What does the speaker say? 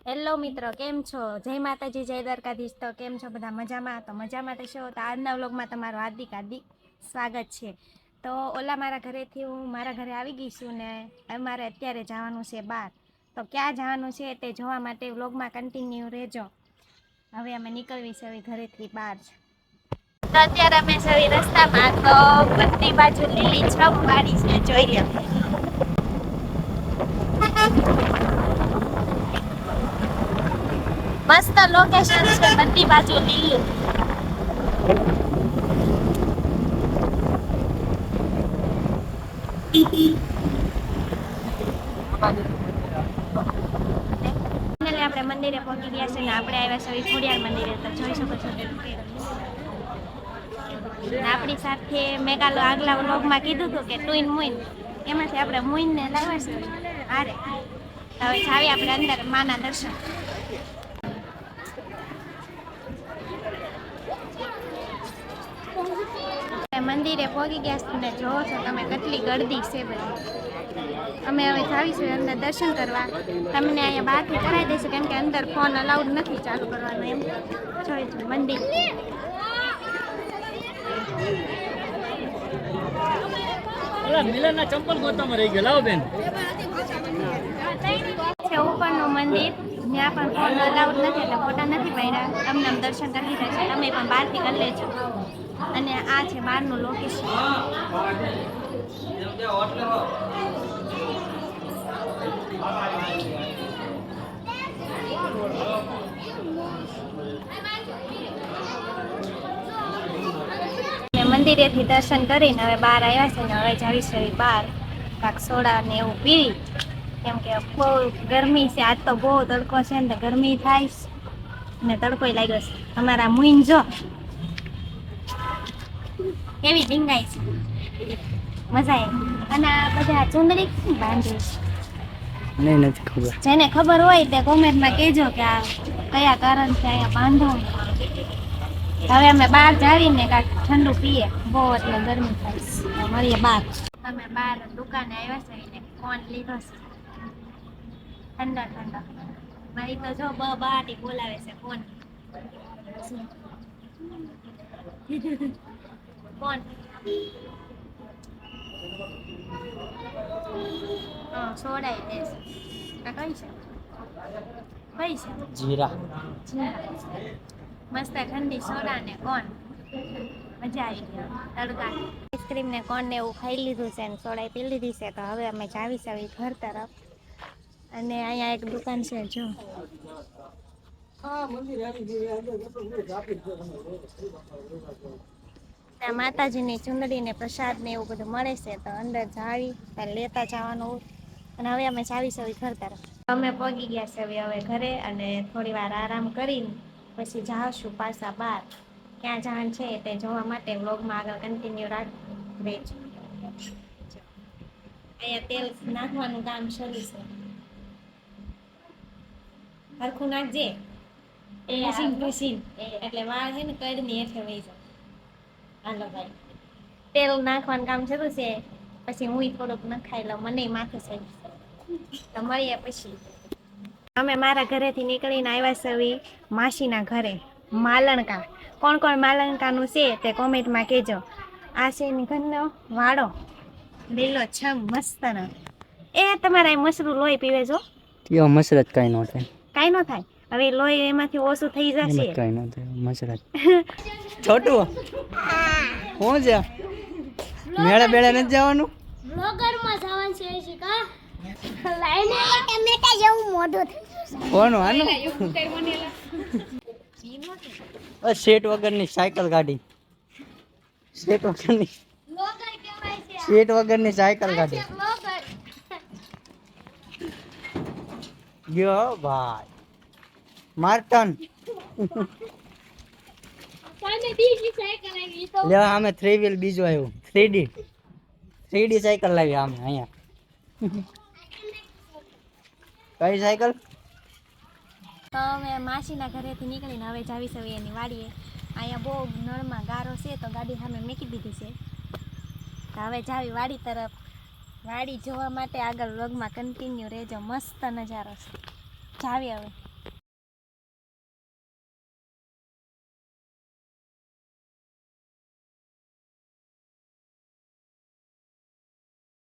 Hello મિત્રો, કેમ છો? જય માતાજી, જય દ્વારકાધીશ। તો કેમ છો બધા? મજામાં? તો મજામાં થશો તો આજના વ્લોગમાં તમારું હાર્દિક સ્વાગત છે। તો ઓલા મારા ઘરેથી હું મારા ઘરે આવી ગઈ છું ને અમારે અત્યારે જવાનું છે બહાર। તો ક્યાં જવાનું છે તે જોવા માટે વ્લોગમાં કન્ટિન્યુ રહેજો। હવે અમે નીકળવી છે હવે ઘરેથી બહાર। તો અત્યારે અમે સવી રસ્તામાં તો બધી બાજુ લીલી છમ વાળી છે, જોઈ લો। મસ્ત લોકેશન છે, બધી બાજુ લીલું। આપણે મંદિરે પહોંચી ગયા છે ને આપણે આવ્યા છે ખોડિયાર મંદિરે। તો જોઈ શકો છો આપણી સાથે મેં કાલે આગલા વ્લોગમાં કીધું હતું કે ટુઈન મુઈન, એમાંથી આપણે મુઈન ને લાવ્યા છે હારે। હવે જાવી આપણે અંદર માના દર્શન। મંદિરે પહોંચી ગયા ને જોવો છો તમે કેટલી ગળદી છે બધી। અમે હવે જાવીશું અંદર દર્શન કરવા। તમને અહીંયા બહારથી કરાવી દઈશું કેમ કે અંદર ફોન અલાઉડ નથી ચાલુ કરવાનો એમ। જોઈશું મંદિર મિલનના ચંપલ ગોતામાં રહી ગયા, લાવો બેન। છે ઉપરનું મંદિર, ત્યાં પણ ફોન અલાઉડ નથી એટલે ફોટા નથી પાડ્યા। તમને દર્શન કરી દીધા છે, તમે પણ બહારથી કરી લેજો। અને આ છે બહારનું લોકેશન। મંદિરેથી દર્શન કરીને હવે બહાર આવ્યા છે ને હવે જાવીશું બહાર કાંક સોડા ને એવું પીવી, કેમ કે બહુ ગરમી છે। આજ તો બહુ તડકો છે ને ગરમી થાય ને તડકોય લાગ્યો છે। અમારા મુઈન જો કેવી ઢીંગાઈ છે, મજા આવી। અને આ બધા ચુંદડી બાંધી નહીં, નથી ખબર। જેને ખબર હોય તે કોમેન્ટમાં કહેજો કે આ કયા કારણથી અહીંયા બાંધો। હવે અમે બહાર જાવીને કાંઈક ઠંડુ પીએ, બહુ એટલે ગરમી થાય છે। મળીએ બહાર। અમે બહાર દુકાને આવ્યા છે ને ફોન લીધો છે ઠંડો ઠંડો। મારી તો જો બહાટી બોલાવે છે ફોન ફોન સોડાઈ દેશે। આ કઈ છે? કઈ છે? જીરા। મસ્ત ઠંડી સોડા ને કોણ, મજા આવી ગઈ તડકા। આઈસ્ક્રીમ ને કોણ ને એવું ખાઈ લીધું છે ને સોડા પી લીધી છે। તો હવે અમે જાવીશું ઘર તરફ। અને અહીંયા એક દુકાન છે જો, ત્યાં માતાજીની ચુંદડી ને પ્રસાદ ને એવું બધું મળે છે। તો અંદર જાવી લેતા જવાનું। અને હવે અમે જાવીશું ઘર તરફ। અમે પહોંચી ગયા છે હવે ઘરે અને થોડી વાર આરામ કરીને પછી જાશું પાછા બહાર। ક્યાં જવાનું છે તે જોવા માટે વ્લોગમાં આગળ કન્ટિન્યુ રહેજો। અહીંયા તેલ નાખવાનું કામ શરૂ છે, હરખું નાખજે એટલે વાળ છે ને કડની હેઠે વહી જાય। હાલો ભાઈ, તેલ નાખવાનું કામ શરૂ છે, પછી હું થોડુંક નખાઈ લઉં, મને માથું છે। તો મળીએ પછી। અમે મારા ઘરેથી નીકળીને આવ્યા છે માસીના ઘરે માલણકા। કોણ કોણ માલણકાનું છે તે કોમેન્ટમાં કહેજો। આ છે એની ઘરનો વાડો, લીલો છમ મસ્તનો। એ તમારા મસરું લોહી પીવે જો, યો મસરત કાઈ ન થાય, કાઈ ન થાય। હવે લોહી એમાંથી ઓછું થઈ જશે, કાઈ ન થાય મસરત। છોટું હું છે મેળે બેળે નથી જવાનું, બ્લોગરમાં જવાનું છે શિકા લાઈને ટમેટા જેવું મોઢું થઈ કોનું આનું શેટ વગરની સાયકલ ગાડી, શેટ વગરની બ્લોગર કહેવાય છે। શેટ વગરની સાયકલ ગાડી બ્લોગર ગયો ભાઈ માર્ટન। સામે બીજી સાયકલ આવી તો લેવા અમે 3 વ્હીલ બીજું આવ્યું 3D સાયકલ લાવી અમે અહીંયા। કઈ સાયકલ? તો અમે માસીના ઘરેથી નીકળીને હવે જાવીશું એની વાડીએ। અહીંયા બહુ નળમાં ગારો છે તો ગાડી સામે મૂકી દીધી છે। તો હવે જાવી વાડી તરફ। વાડી જોવા માટે આગળ વ્લોગમાં કન્ટિન્યુ રહેજો, મસ્ત નજારો છે। જાવી હવે।